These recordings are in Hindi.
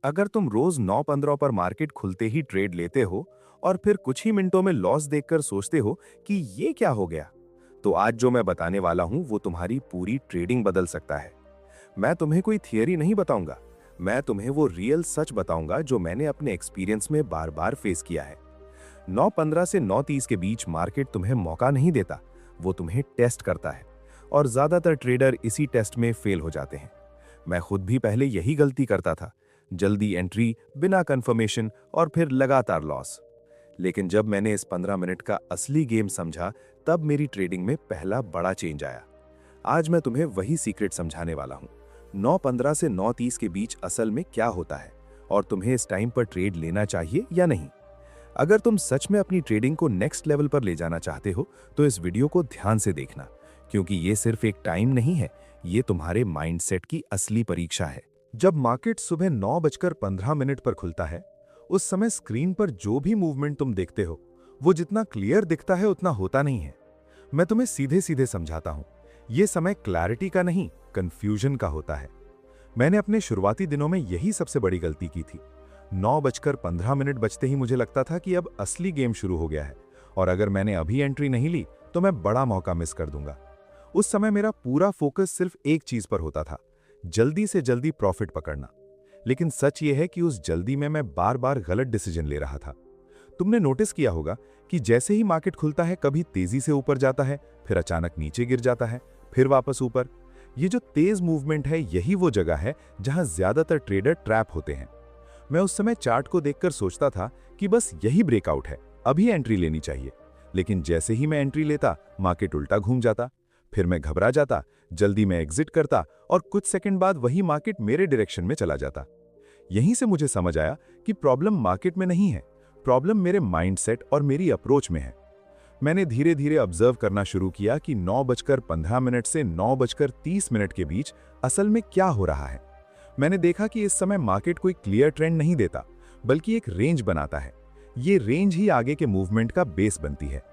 अगर तुम रोज 9:15 पर मार्केट खुलते ही ट्रेड लेते हो और फिर कुछ ही मिनटों में लॉस देखकर सोचते हो कि ये क्या हो गया, तो आज जो मैं बताने वाला हूं वो तुम्हारी पूरी ट्रेडिंग बदल सकता है। मैं तुम्हें कोई थियरी नहीं बताऊंगा, मैं तुम्हें वो रियल सच बताऊंगा जो मैंने अपने एक्सपीरियंस में बार बार फेस किया है। 9:15 से 9:30 के बीच मार्केट तुम्हें मौका नहीं देता, वो तुम्हें टेस्ट करता है और ज्यादातर ट्रेडर इसी टेस्ट में फेल हो जाते हैं। मैं खुद भी पहले यही गलती करता था, जल्दी एंट्री, बिना कंफर्मेशन और फिर लगातार लॉस। लेकिन जब मैंने इस 15 मिनट का असली गेम समझा, तब मेरी ट्रेडिंग में पहला बड़ा चेंज आया। आज मैं तुम्हें वही सीक्रेट समझाने वाला हूं। 9:15 से 9:30 के बीच असल में क्या होता है और तुम्हें इस टाइम पर ट्रेड लेना चाहिए या नहीं। अगर तुम सच में अपनी ट्रेडिंग को नेक्स्ट लेवल पर ले जाना चाहते हो तो इस वीडियो को ध्यान से देखना, क्योंकि ये सिर्फ एक टाइम नहीं है, ये तुम्हारे माइंडसेट की असली परीक्षा है। जब मार्केट सुबह 9:15 पर खुलता है, उस समय स्क्रीन पर जो भी मूवमेंट तुम देखते हो वो जितना क्लियर दिखता है उतना होता नहीं है। मैं तुम्हें सीधे सीधे समझाता हूं, यह समय क्लैरिटी का नहीं, कंफ्यूजन का होता है। मैंने अपने शुरुआती दिनों में यही सबसे बड़ी गलती की थी। 9:15 बजते ही मुझे लगता था कि अब असली गेम शुरू हो गया है और अगर मैंने अभी एंट्री नहीं ली तो मैं बड़ा मौका मिस कर दूंगा। उस समय मेरा पूरा फोकस सिर्फ एक चीज पर होता था, जल्दी से जल्दी प्रॉफिट पकड़ना। लेकिन सच यह है कि उस जल्दी में मैं बार बार गलत डिसीजन ले रहा था। तुमने नोटिस किया होगा कि जैसे ही मार्केट खुलता है कभी तेजी से ऊपर जाता है, फिर अचानक नीचे गिर जाता है, फिर वापस ऊपर। ये जो तेज मूवमेंट है यही वो जगह है जहां ज्यादातर ट्रेडर ट्रैप होते हैं। मैं उस समय चार्ट को देखकर सोचता था कि बस यही ब्रेकआउट है, अभी एंट्री लेनी चाहिए। लेकिन जैसे ही मैं एंट्री लेता मार्केट उल्टा घूम जाता, फिर मैं घबरा जाता, जल्दी में एग्जिट करता और कुछ सेकंड बाद वही मार्केट मेरे डायरेक्शन में चला जाता। यहीं से मुझे समझ आया कि प्रॉब्लम मार्केट में नहीं है, प्रॉब्लम मेरे माइंडसेट और मेरी अप्रोच में है। मैंने धीरे धीरे ऑब्जर्व करना शुरू किया कि 9:15 से 9:30 के बीच असल में क्या हो रहा है। मैंने देखा कि इस समय मार्केट कोई क्लियर ट्रेंड नहीं देता, बल्कि एक रेंज बनाता है। ये रेंज ही आगे के मूवमेंट का बेस बनती है।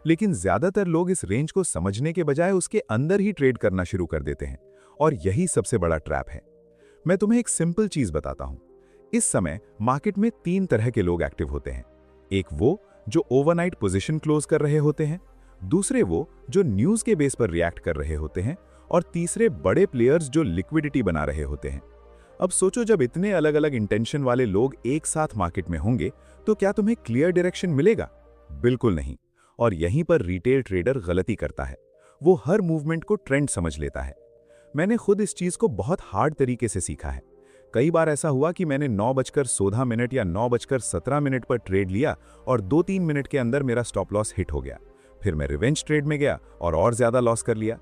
लेकिन ज्यादातर लोग इस रेंज को समझने के बजाय उसके अंदर ही ट्रेड करना शुरू कर देते हैं और यही सबसे बड़ा ट्रैप है। मैं तुम्हें एक सिंपल चीज बताता हूं। इस समय मार्केट में 3 तरह के लोग एक्टिव होते हैं। एक वो जो ओवरनाइट पोजीशन क्लोज कर रहे होते हैं, दूसरे वो जो न्यूज के बेस पर रिएक्ट कर रहे होते हैं और तीसरे बड़े प्लेयर्स जो लिक्विडिटी बना रहे होते हैं। अब सोचो, जब इतने अलग अलग इंटेंशन वाले लोग एक साथ मार्केट में होंगे तो क्या तुम्हें क्लियर डायरेक्शन मिलेगा? बिल्कुल नहीं। और यहीं पर रिटेल ट्रेडर गलती करता है, वो हर मूवमेंट को ट्रेंड समझ लेता है। मैंने खुद इस चीज को बहुत हार्ड तरीके से सीखा है। कई बार ऐसा हुआ कि मैंने 9:16 या 9:17 पर ट्रेड लिया और 2-3 मिनट के अंदर मेरा स्टॉप लॉस हिट हो गया। फिर मैं रिवेंज ट्रेड में गया और ज्यादा लॉस कर लिया।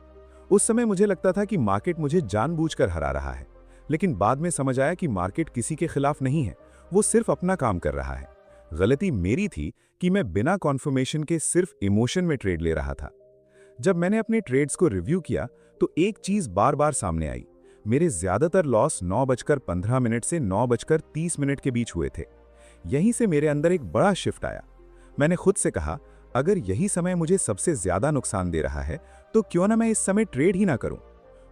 उस समय मुझे लगता था कि मार्केट मुझे जानबूझकर हरा रहा है, लेकिन बाद में समझ आया कि मार्केट किसी के खिलाफ नहीं है, वो सिर्फ अपना काम कर रहा है। गलती मेरी थी कि मैं बिना कॉन्फर्मेशन के सिर्फ इमोशन में ट्रेड ले रहा था। जब मैंने अपने ट्रेड्स को रिव्यू किया तो एक चीज बार बार सामने आई। मेरे ज्यादातर लॉस 9:15 से 9:30 के बीच हुए थे। यहीं से मेरे अंदर एक बड़ा शिफ्ट आया। मैंने खुद से कहा, अगर यही समय मुझे सबसे ज्यादा नुकसान दे रहा है तो क्यों ना मैं इस समय ट्रेड ही ना करूं।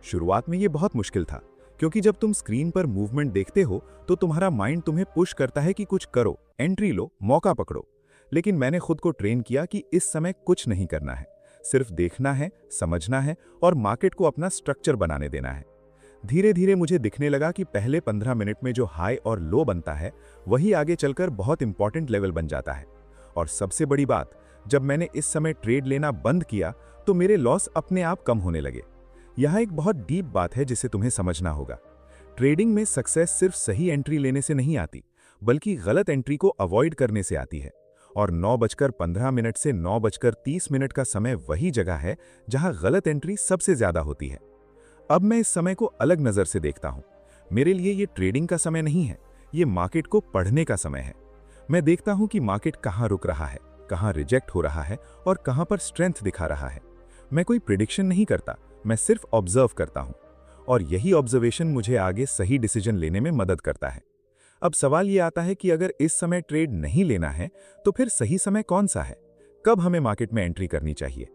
शुरुआत में यह बहुत मुश्किल था, क्योंकि जब तुम स्क्रीन पर मूवमेंट देखते हो तो तुम्हारा माइंड तुम्हें पुश करता है कि कुछ करो, एंट्री लो, मौका पकड़ो। लेकिन मैंने खुद को ट्रेन किया कि इस समय कुछ नहीं करना है, सिर्फ देखना है, समझना है और मार्केट को अपना स्ट्रक्चर बनाने देना है। धीरे धीरे मुझे दिखने लगा कि पहले 15 मिनट में जो हाई और लो बनता है वही आगे चलकर बहुत इंपॉर्टेंट लेवल बन जाता है। और सबसे बड़ी बात, जब मैंने इस समय ट्रेड लेना बंद किया तो मेरे लॉस अपने आप कम होने लगे। यह एक बहुत डीप बात है जिसे तुम्हें समझना होगा। ट्रेडिंग में सक्सेस सिर्फ सही एंट्री लेने से नहीं आती, बल्कि गलत एंट्री को अवॉइड करने से आती है। और 9:15 से 9:30 का समय वही जगह है जहां गलत एंट्री सबसे ज्यादा होती है। अब मैं इस समय को अलग नजर से देखता हूं। मेरे लिए ये ट्रेडिंग का समय नहीं है, ये मार्केट को पढ़ने का समय है। मैं देखता हूं कि मार्केट कहां रुक रहा है, कहां रिजेक्ट हो रहा है और कहां पर स्ट्रेंथ दिखा रहा है। मैं कोई प्रिडिक्शन नहीं करता, मैं सिर्फ ऑब्जर्व करता हूं और यही ऑब्जर्वेशन मुझे आगे सही डिसीजन लेने में मदद करता है। अब सवाल ये आता है कि अगर इस समय ट्रेड नहीं लेना है तो फिर सही समय कौन सा है? कब हमें मार्केट में एंट्री करनी चाहिए?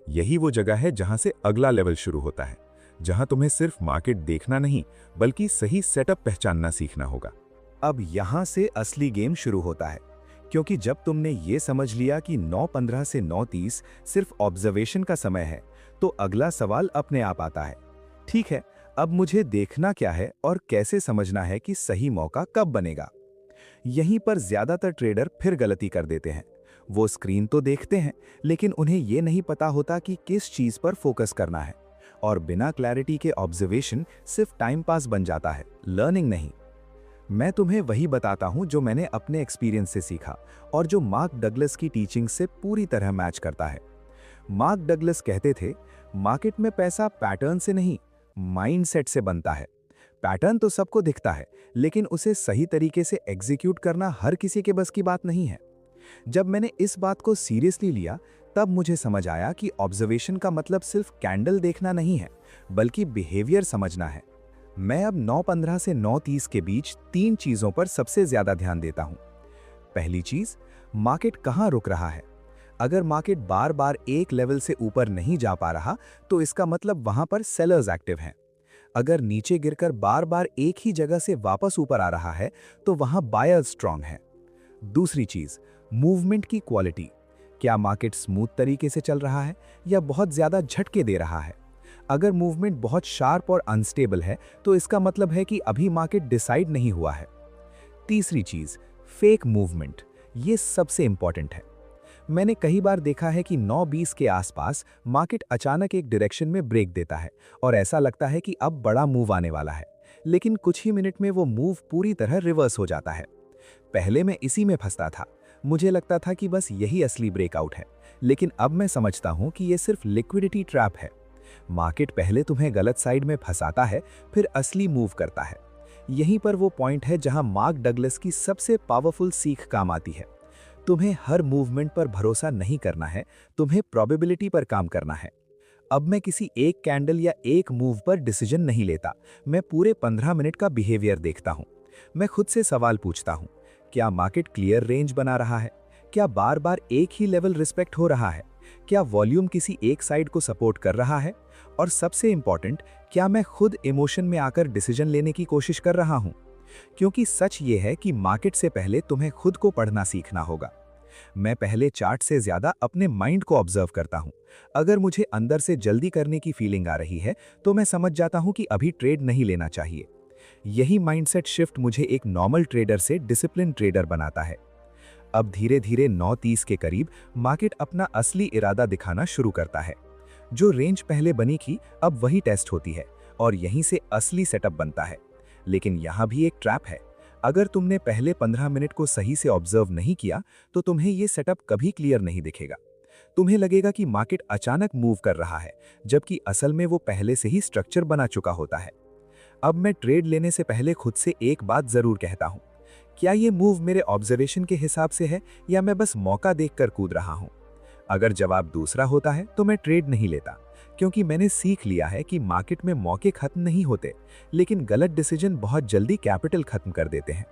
यही वो जगह है जहां से अगला लेवल शुरू होता है, जहां तुम्हें सिर्फ मार्केट देखना नहीं बल्कि सही सेटअप पहचानना सीखना होगा। अब यहाँ से असली गेम शुरू होता है, क्योंकि जब तुमने ये समझ लिया कि 9:15 से 9:30 सिर्फ ऑब्जर्वेशन का समय है, तो अगला सवाल अपने आप आता है। ठीक है, अब मुझे देखना क्या है और कैसे समझना है कि सही मौका कब बनेगा। यहीं पर ज्यादातर ट्रेडर फिर गलती कर देते हैं। वो स्क्रीन तो देखते हैं, लेकिन उन्हें ये नहीं पता होता कि किस चीज पर फोकस करना है, और बिना क्लैरिटी के ऑब्जर्वेशन सिर्फ टाइम पास बन जाता है, लर्निंग नहीं। मैं तुम्हें वही बताता हूं जो मैंने अपने एक्सपीरियंस से सीखा और जो मार्क डगलस की टीचिंग से पूरी तरह मैच करता है। मार्क डगलस कहते थे, मार्केट में पैसा पैटर्न से नहीं, माइंडसेट से बनता है। पैटर्न तो सबको दिखता है, लेकिन उसे सही तरीके से एग्जीक्यूट करना हर किसी के बस की बात नहीं है। जब मैंने इस बात को सीरियसली लिया, तब मुझे समझ आया कि ऑब्जर्वेशन का मतलब सिर्फ कैंडल देखना नहीं है, बल्कि बिहेवियर समझना है। मैं अब 9:15 से 9:30 के बीच 3 चीजों पर सबसे ज्यादा ध्यान देता हूं। पहली चीज, मार्केट कहां रुक रहा है। अगर मार्केट बार बार एक लेवल से ऊपर नहीं जा पा रहा, तो इसका मतलब वहां पर सेलर्स एक्टिव हैं। अगर नीचे गिरकर बार बार एक ही जगह से वापस ऊपर आ रहा है, तो वहां बायर्स स्ट्रांग हैं। दूसरी चीज, मूवमेंट की क्वालिटी। क्या मार्केट स्मूथ तरीके से चल रहा है या बहुत ज्यादा झटके दे रहा है। अगर मूवमेंट बहुत शार्प और अनस्टेबल है, तो इसका मतलब है कि अभी मार्केट डिसाइड नहीं हुआ है। तीसरी चीज, फेक मूवमेंट। ये सबसे इंपॉर्टेंट है। मैंने कई बार देखा है कि 9:20 के आसपास मार्केट अचानक एक डायरेक्शन में ब्रेक देता है और ऐसा लगता है कि अब बड़ा मूव आने वाला है, लेकिन कुछ ही मिनट में वो मूव पूरी तरह रिवर्स हो जाता है। पहले मैं इसी में फंसता था। मुझे लगता था कि बस यही असली ब्रेकआउट है, लेकिन अब मैं समझता हूं कि ये सिर्फ लिक्विडिटी ट्रैप है। मार्केट पहले तुम्हें गलत साइड में फंसाता है, फिर असली मूव करता है। यहीं पर वो पॉइंट है जहां मार्क डगलस की सबसे पावरफुल सीख काम आती है। तुम्हें हर मूवमेंट पर भरोसा नहीं करना है, तुम्हें प्रोबेबिलिटी पर काम करना है। अब मैं किसी एक कैंडल या एक मूव पर डिसीजन नहीं लेता, मैं पूरे 15 मिनट का बिहेवियर देखता हूं। मैं खुद से सवाल पूछता हूं, क्या मार्केट क्लियर रेंज बना रहा है? क्या बार बार एक ही लेवल रिस्पेक्ट हो रहा है? क्या वॉल्यूम किसी एक साइड को सपोर्ट कर रहा है? और सबसे इंपॉर्टेंट, क्या मैं खुद इमोशन में आकर डिसीजन लेने की कोशिश कर रहा हूं? क्योंकि सच ये है कि मार्केट से पहले तुम्हें खुद को पढ़ना सीखना होगा। मैं पहले चार्ट से ज्यादा अपने माइंड को ऑब्जर्व करता हूं। अगर मुझे अंदर से जल्दी करने की फीलिंग आ रही है, तो मैं समझ जाता हूं कि अभी ट्रेड नहीं लेना चाहिए। यही माइंडसेट शिफ्ट मुझे एक नॉर्मल ट्रेडर से डिसिप्लिन ट्रेडर बनाता है। अब धीरे धीरे 9:30 के करीब मार्केट अपना असली इरादा दिखाना शुरू करता है। जो रेंज पहले बनी थी, अब वही टेस्ट होती है और यहीं से असली सेटअप बनता है। लेकिन यहाँ भी एक ट्रैप है। अगर तुमने पहले 15 मिनट को सही से ऑब्जर्व नहीं किया, तो तुम्हें ये सेटअप कभी क्लियर नहीं दिखेगा। तुम्हें लगेगा कि मार्केट अचानक मूव कर रहा है, जबकि असल में वो पहले से ही स्ट्रक्चर बना चुका होता है। अब मैं ट्रेड लेने से पहले खुद से एक बात जरूर कहता हूं, क्या ये मूव मेरे ऑब्जर्वेशन के हिसाब से है या मैं बस मौका देखकर कूद रहा हूं? अगर जवाब दूसरा होता है, तो मैं ट्रेड नहीं लेता, क्योंकि मैंने सीख लिया है कि मार्केट में मौके खत्म नहीं होते, लेकिन गलत डिसीजन बहुत जल्दी कैपिटल खत्म कर देते हैं।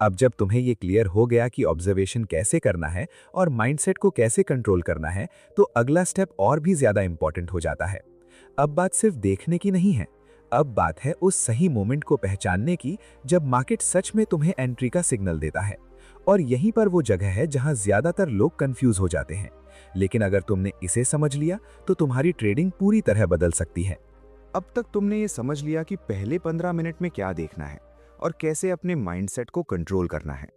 अब जब तुम्हें ये क्लियर हो गया कि ऑब्जर्वेशन कैसे करना है और माइंडसेट को कैसे कंट्रोल करना है, तो अगला स्टेप और भी ज्यादा इंपॉर्टेंट हो जाता है। अब बात सिर्फ देखने की नहीं है, अब बात है उस सही मोमेंट को पहचानने की जब मार्केट सच में तुम्हें एंट्री का सिग्नल देता है। और यहीं पर वो जगह है जहां ज्यादातर लोग कंफ्यूज हो जाते हैं। लेकिन अगर तुमने इसे समझ लिया, तो तुम्हारी ट्रेडिंग पूरी तरह बदल सकती है। अब तक तुमने ये समझ लिया कि पहले 15 मिनट में क्या देखना है और कैसे अपने माइंडसेट को कंट्रोल करना है।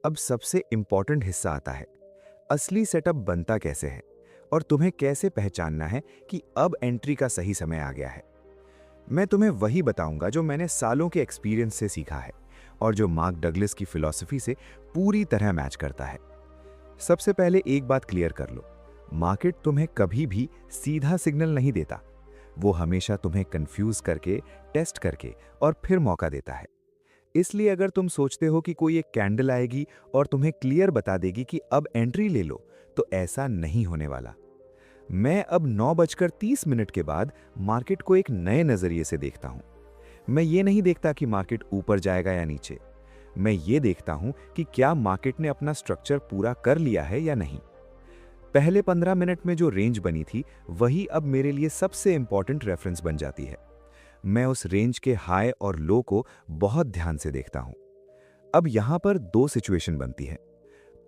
अब सबसे इंपॉर्टेंट हिस्सा आता है, असली सेटअप बनता कैसे है और तुम्हें कैसे पहचानना है कि अब एंट्री का सही समय आ गया है। मैं तुम्हें वही बताऊंगा जो मैंने सालों के एक्सपीरियंस से सीखा है और जो मार्क डगलस की फिलॉसफी से पूरी तरह मैच करता है। सबसे पहले एक बात क्लियर कर लो, मार्केट तुम्हें कभी भी सीधा सिग्नल नहीं देता। वो हमेशा तुम्हें कंफ्यूज करके, टेस्ट करके और फिर मौका देता है। इसलिए अगर तुम सोचते हो कि कोई एक कैंडल आएगी और तुम्हें क्लियर बता देगी कि अब एंट्री ले लो, तो ऐसा नहीं होने वाला। मैं अब 9:30 के बाद मार्केट को एक नए नजरिए से देखता हूं। मैं ये नहीं देखता कि मार्केट ऊपर जाएगा या नीचे। मैं ये देखता हूं कि क्या मार्केट ने अपना स्ट्रक्चर पूरा कर लिया है या नहीं। पहले 15 मिनट में जो रेंज बनी थी, वही अब मेरे लिए सबसे इंपॉर्टेंट रेफरेंस बन जाती है। मैं उस रेंज के हाई और लो को बहुत ध्यान से देखता हूं। अब यहां पर दो सिचुएशन बनती है।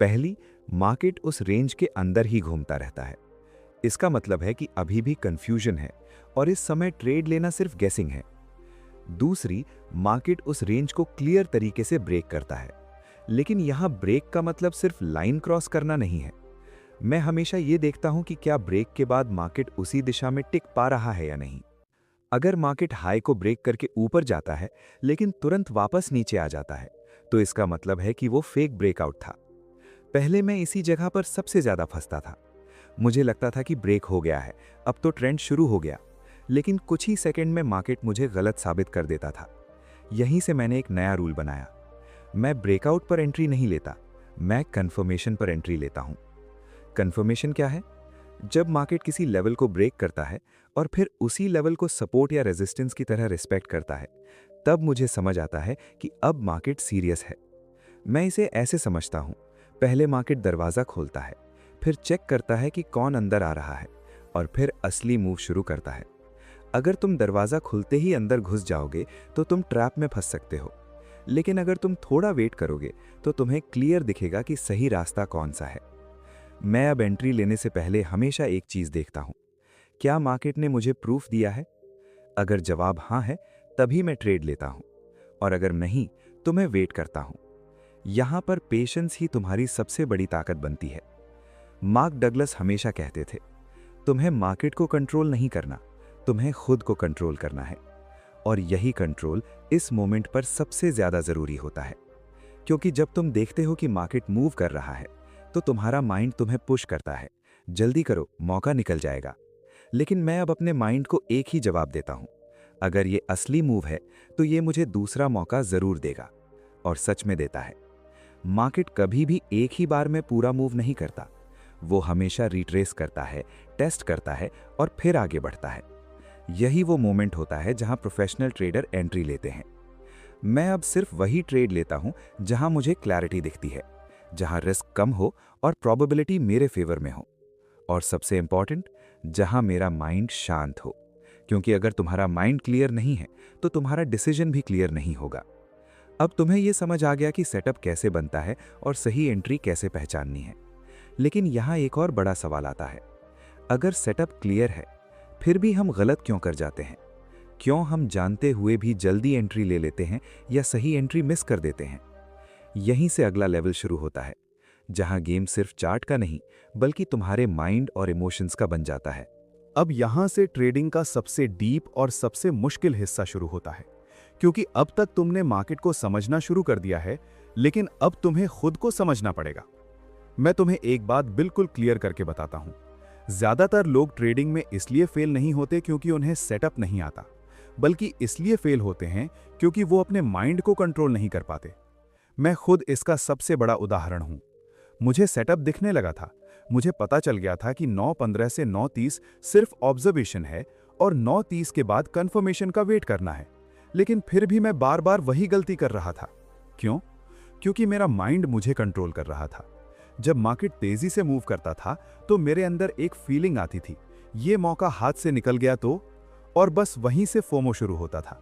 पहली, मार्केट उस रेंज के अंदर ही घूमता रहता है। इसका मतलब है कि अभी भी कंफ्यूजन है और इस समय ट्रेड लेना सिर्फ गेसिंग है। दूसरी, मार्केट उस रेंज को क्लियर तरीके से ब्रेक करता है, लेकिन यहां ब्रेक का मतलब सिर्फ लाइन क्रॉस करना नहीं है। मैं हमेशा ये देखता हूं कि क्या ब्रेक के बाद मार्केट उसी दिशा में टिक पा रहा है या नहीं। अगर मार्केट हाई को ब्रेक करके ऊपर जाता है लेकिन तुरंत वापस नीचे आ जाता है, तो इसका मतलब है कि वो फेक ब्रेकआउट था। पहले मैं इसी जगह पर सबसे ज्यादा फंसता था। मुझे लगता था कि ब्रेक हो गया है, अब तो ट्रेंड शुरू हो गया, लेकिन कुछ ही सेकंड में मार्केट मुझे गलत साबित कर देता था। यहीं से मैंने एक नया रूल बनाया। मैं ब्रेकआउट पर एंट्री नहीं लेता, मैं कंफर्मेशन पर एंट्री लेता हूं। कंफर्मेशन क्या है? जब मार्केट किसी लेवल को ब्रेक करता है और फिर उसी लेवल को सपोर्ट या रेजिस्टेंस की तरह रिस्पेक्ट करता है, तब मुझे समझ आता है कि अब मार्केट सीरियस है। मैं इसे ऐसे समझता हूं, पहले मार्केट दरवाजा खोलता है, फिर चेक करता है कि कौन अंदर आ रहा है, और फिर असली मूव शुरू करता है। अगर तुम दरवाजा खुलते ही अंदर घुस जाओगे तो तुम ट्रैप में फंस सकते हो, लेकिन अगर तुम थोड़ा वेट करोगे तो तुम्हें क्लियर दिखेगा कि सही रास्ता कौन सा है। मैं अब एंट्री लेने से पहले हमेशा एक चीज देखता हूं, क्या मार्केट ने मुझे प्रूफ दिया है? अगर जवाब हाँ है, तभी मैं ट्रेड लेता हूं, और अगर नहीं तो मैं वेट करता हूं। यहां पर पेशेंस ही तुम्हारी सबसे बड़ी ताकत बनती है। मार्क डगलस हमेशा कहते थे, तुम्हें मार्केट को कंट्रोल नहीं करना, तुम्हें खुद को कंट्रोल करना है। और यही कंट्रोल इस मोमेंट पर सबसे ज्यादा जरूरी होता है, क्योंकि जब तुम देखते हो कि मार्केट मूव कर रहा है तो तुम्हारा माइंड तुम्हें पुश करता है, जल्दी करो, मौका निकल जाएगा। लेकिन मैं अब अपने माइंड को एक ही जवाब देता हूं, अगर ये असली मूव है तो ये मुझे दूसरा मौका जरूर देगा। और सच में देता है। मार्केट कभी भी एक ही बार में पूरा मूव नहीं करता, वो हमेशा रिट्रेस करता है, टेस्ट करता है और फिर आगे बढ़ता है। यही वो मोमेंट होता है जहां प्रोफेशनल ट्रेडर एंट्री लेते हैं। मैं अब सिर्फ वही ट्रेड लेता हूं जहां मुझे क्लैरिटी दिखती है, जहां रिस्क कम हो और प्रोबेबिलिटी मेरे फेवर में हो, और सबसे इंपॉर्टेंट, जहां मेरा माइंड शांत हो। क्योंकि अगर तुम्हारा माइंड क्लियर नहीं है तो तुम्हारा डिसीजन भी क्लियर नहीं होगा। अब तुम्हें यह समझ आ गया कि सेटअप कैसे बनता है और सही एंट्री कैसे पहचाननी है। लेकिन यहां एक और बड़ा सवाल आता है, अगर सेटअप क्लियर है फिर भी हम गलत क्यों कर जाते हैं? क्यों हम जानते हुए भी जल्दी एंट्री ले लेते हैं या सही एंट्री मिस कर देते हैं? यहीं से अगला लेवल शुरू होता है, जहां गेम सिर्फ चार्ट का नहीं बल्कि तुम्हारे माइंड और इमोशंस का बन जाता है। अब यहां से ट्रेडिंग का सबसे डीप और सबसे मुश्किल हिस्सा शुरू होता है, क्योंकि अब तक तुमने मार्केट को समझना शुरू कर दिया है, लेकिन अब तुम्हें खुद को समझना पड़ेगा। मैं तुम्हें एक बात बिल्कुल क्लियर करके बताता हूं, ज्यादातर लोग ट्रेडिंग में इसलिए फेल नहीं होते क्योंकि उन्हें सेटअप नहीं आता, बल्कि इसलिए फेल होते हैं क्योंकि वो अपने माइंड को कंट्रोल नहीं कर पाते। मैं खुद इसका सबसे बड़ा उदाहरण हूं। मुझे सेटअप दिखने लगा था, मुझे पता चल गया था कि 9:15 से 9:30 सिर्फ ऑब्जर्वेशन है और 9:30 के बाद कंफर्मेशन का वेट करना है, लेकिन फिर भी मैं बार बार वही गलती कर रहा था। क्यों? क्योंकि मेरा माइंड मुझे कंट्रोल कर रहा था। जब मार्केट तेजी से मूव करता था तो मेरे अंदर एक फीलिंग आती थी, ये मौका हाथ से निकल गया तो, और बस वहीं से फोमो शुरू होता था।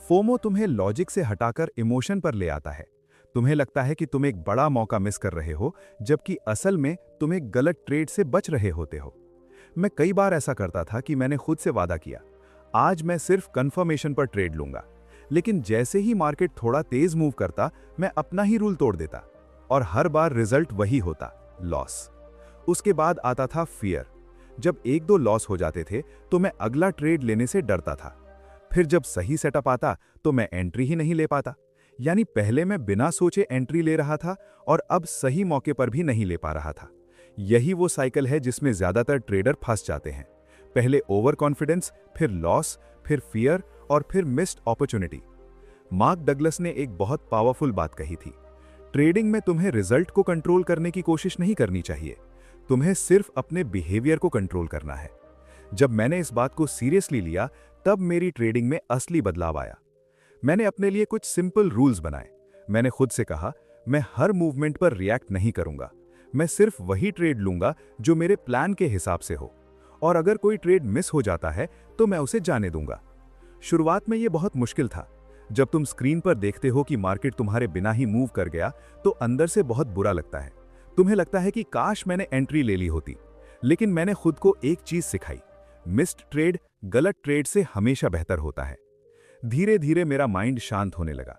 फोमो तुम्हें लॉजिक से हटाकर इमोशन पर ले आता है। तुम्हें लगता है कि तुम एक बड़ा मौका मिस कर रहे हो, जबकि असल में तुम एक गलत ट्रेड से बच रहे होते हो। मैं कई बार ऐसा करता था कि मैंने खुद से वादा किया, आज मैं सिर्फ कंफर्मेशन पर ट्रेड लूंगा, लेकिन जैसे ही मार्केट थोड़ा तेज मूव करता मैं अपना ही रूल तोड़ देता, और हर बार रिजल्ट वही होता, लॉस। उसके बाद आता था फियर। जब 1-2 लॉस हो जाते थे तो मैं अगला ट्रेड लेने से डरता था। फिर जब सही सेटअप आता तो मैं एंट्री ही नहीं ले पाता। यानी पहले मैं बिना सोचे एंट्री ले रहा था और अब सही मौके पर भी नहीं ले पा रहा था। यही वो साइकिल है जिसमें ज्यादातर ट्रेडर फंस जाते हैं। पहले ओवर कॉन्फिडेंस, फिर लॉस, फिर फियर और फिर मिस्ड अपॉर्चुनिटी। मार्क डगलस ने एक बहुत पावरफुल बात कही थी, ट्रेडिंग में तुम्हें रिजल्ट को कंट्रोल करने की कोशिश नहीं करनी चाहिए, तुम्हें सिर्फ अपने बिहेवियर को कंट्रोल करना है। जब मैंने इस बात को सीरियसली लिया तब मेरी ट्रेडिंग में असली बदलाव आया। मैंने अपने लिए कुछ सिंपल रूल्स बनाए। मैंने खुद से कहा, मैं हर मूवमेंट पर रिएक्ट नहीं करूंगा, मैं सिर्फ वही ट्रेड लूंगा जो मेरे प्लान के हिसाब से हो, और अगर कोई ट्रेड मिस हो जाता है तो मैं उसे जाने दूंगा। शुरुआत में यह बहुत मुश्किल था, जब तुम स्क्रीन पर देखते हो कि मार्केट तुम्हारे बिना ही मूव कर गया, तो अंदर से बहुत बुरा लगता है। तुम्हें लगता है कि काश मैंने एंट्री ले ली होती। लेकिन मैंने खुद को एक चीज सिखाई, मिस्ड ट्रेड गलत ट्रेड से हमेशा बेहतर होता है। धीरे धीरे मेरा माइंड शांत होने लगा।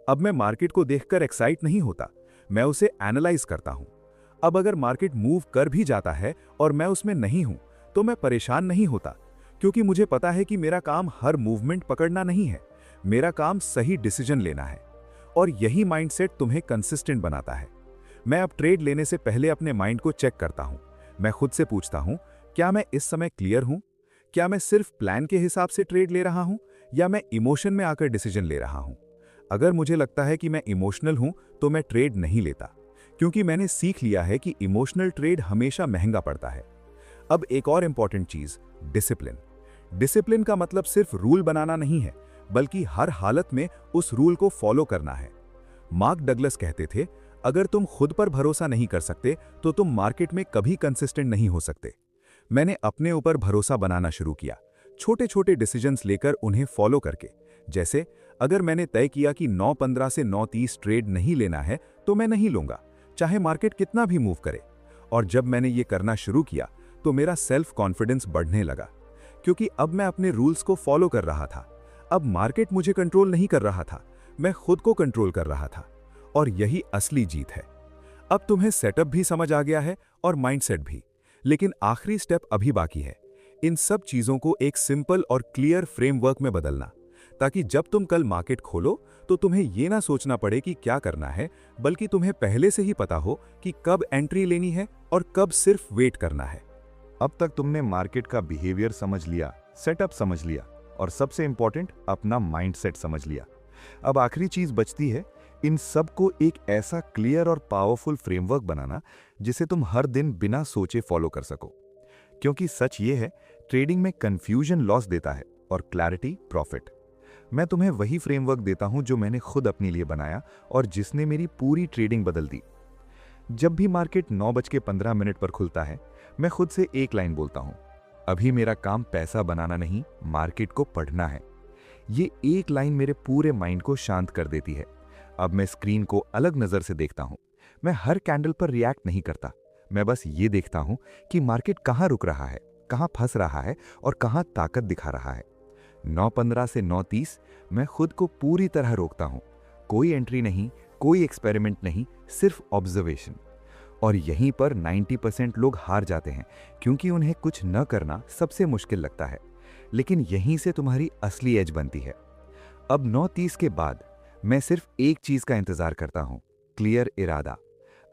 अब मैं मार्केट को देखकर एक्साइट नहीं होता, मैं उसे एनालाइज करता हूं। अब अगर मार्केट मूव कर भी जाता है और मैं उसमें नहीं हूं, तो मैं परेशान नहीं होता, क्योंकि मुझे पता है कि मेरा काम हर मूवमेंट पकड़ना नहीं है, मेरा काम सही डिसीजन लेना है। और यही माइंडसेट तुम्हें कंसिस्टेंट बनाता है। मैं अब ट्रेड लेने से पहले अपने माइंड को चेक करता हूं। मैं खुद से पूछता हूं, क्या मैं इस समय क्लियर हूं? क्या मैं सिर्फ प्लान के हिसाब से ट्रेड ले रहा हूं, या मैं इमोशन में आकर डिसीजन ले रहा हूं? अगर मुझे लगता है कि मैं इमोशनल हूं, तो मैं ट्रेड नहीं लेता, क्योंकि मैंने सीख लिया है कि इमोशनल ट्रेड हमेशा महंगा पड़ता है। अब एक और इंपॉर्टेंट चीज, डिसिप्लिन। डिसिप्लिन का मतलब सिर्फ रूल बनाना नहीं है, बल्कि हर हालत में उस रूल को फॉलो करना है। मार्क डगलस कहते थे, अगर तुम खुद पर भरोसा नहीं कर सकते, तो तुम मार्केट में कभी कंसिस्टेंट नहीं हो सकते। मैंने अपने ऊपर भरोसा बनाना शुरू किया, छोटे छोटे डिसीजंस लेकर उन्हें फॉलो करके। जैसे अगर मैंने तय किया कि 9:15 से 9:30 ट्रेड नहीं लेना है, तो मैं नहीं लूंगा, चाहे मार्केट कितना भी मूव करे। और जब मैंने ये करना शुरू किया, तो मेरा सेल्फ कॉन्फिडेंस बढ़ने लगा, क्योंकि अब मैं अपने रूल्स को फॉलो कर रहा था। अब मार्केट मुझे कंट्रोल नहीं कर रहा था, मैं खुद को कंट्रोल कर रहा था। और यही असली जीत है। अब तुम्हें सेटअप भी समझ आ गया है और माइंडसेट भी, लेकिन आखिरी स्टेप अभी बाकी है। इन सब चीजों को एक सिंपल और क्लियर फ्रेमवर्क में बदलना, ताकि जब तुम कल मार्केट खोलो, तो तुम्हें यह ना सोचना पड़े कि क्या करना है, बल्कि तुम्हें पहले से ही पता हो कि कब एंट्री लेनी है और कब सिर्फ वेट करना है। अब तक तुमने मार्केट का बिहेवियर समझ लिया, सेटअप समझ लिया, और सबसे इंपॉर्टेंट अपना माइंडसेट समझ लिया। अब आखिरी चीज बचती है, इन सब को एक ऐसा क्लियर और पावरफुल फ्रेमवर्क बनाना जिसे तुम हर दिन बिना सोचे फॉलो कर सको। क्योंकि सच ये है, ट्रेडिंग में कंफ्यूजन लॉस देता है और क्लैरिटी प्रॉफिट। मैं तुम्हें वही फ्रेमवर्क देता हूं जो मैंने खुद अपने लिए बनाया और जिसने मेरी पूरी ट्रेडिंग बदल दी। जब भी मार्केट 9:15 पर खुलता है, मैं खुद से एक लाइन बोलता हूं, अभी मेरा काम पैसा बनाना नहीं, मार्केट को पढ़ना है। ये एक लाइन मेरे पूरे माइंड को शांत कर देती है। अब मैं स्क्रीन को अलग नजर से देखता हूं। मैं हर कैंडल पर रिएक्ट नहीं करता, मैं बस ये देखता हूं कि मार्केट कहां रुक रहा है, कहां फंस रहा है और कहां ताकत दिखा रहा है। 9:15 से 9:30 मैं खुद को पूरी तरह रोकता हूं। कोई एंट्री नहीं, कोई एक्सपेरिमेंट नहीं, सिर्फ ऑब्जर्वेशन। और यहीं पर 90% लोग हार जाते हैं, क्योंकि उन्हें कुछ न करना सबसे मुश्किल लगता है। लेकिन यहीं से तुम्हारी असली एज बनती है। अब 9:30 के बाद मैं सिर्फ एक चीज का इंतजार करता हूं, क्लियर इरादा।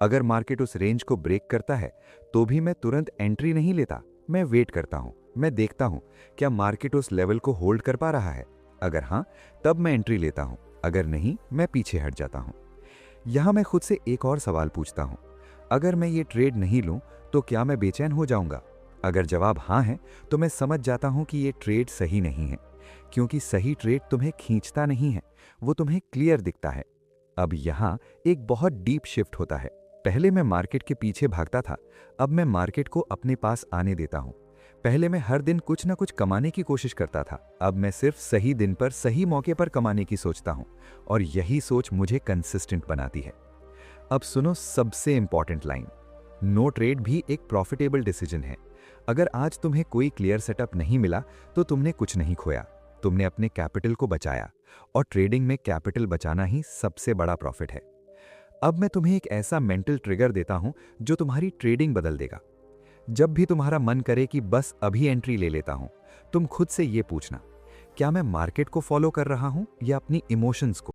अगर मार्केट उस रेंज को ब्रेक करता है, तो भी मैं तुरंत एंट्री नहीं लेता, मैं वेट करता हूं। मैं देखता हूं क्या मार्केट उस लेवल को होल्ड कर पा रहा है। अगर हां, तब मैं एंट्री लेता हूं, अगर नहीं, मैं पीछे हट जाता हूं। यहां मैं खुद से एक और सवाल पूछता हूं, अगर मैं ये ट्रेड नहीं लूं, तो क्या मैं बेचैन हो जाऊंगा? अगर जवाब हां है, तो मैं समझ जाता हूं कि ये ट्रेड सही नहीं है, क्योंकि सही ट्रेड तुम्हें खींचता नहीं है, वो तुम्हें क्लियर दिखता है। अब यहां एक बहुत डीप शिफ्ट होता है। पहले मैं मार्केट के पीछे भागता था, अब मैं मार्केट को अपने पास आने देता हूं। पहले मैं हर दिन कुछ ना कुछ कमाने की कोशिश करता था, अब मैं सिर्फ सही दिन पर सही मौके पर कमाने की सोचता हूं, और यही सोच मुझे कंसिस्टेंट बनाती है। अब सुनो सबसे इंपॉर्टेंट लाइन, नो ट्रेड भी एक प्रॉफिटेबल डिसीजन है। अगर आज तुम्हें कोई क्लियर सेटअप नहीं मिला, तो तुमने कुछ नहीं खोया, तुमने अपने कैपिटल को बचाया, और ट्रेडिंग में कैपिटल बचाना ही सबसे बड़ा प्रॉफिट है। अब मैं तुम्हें एक ऐसा मेंटल ट्रिगर देता हूं जो तुम्हारी ट्रेडिंग बदल देगा। जब भी तुम्हारा मन करे कि बस अभी एंट्री ले लेता हूं, तुम खुद से ये पूछना, क्या मैं मार्केट को फॉलो कर रहा हूं या अपनी इमोशंस को?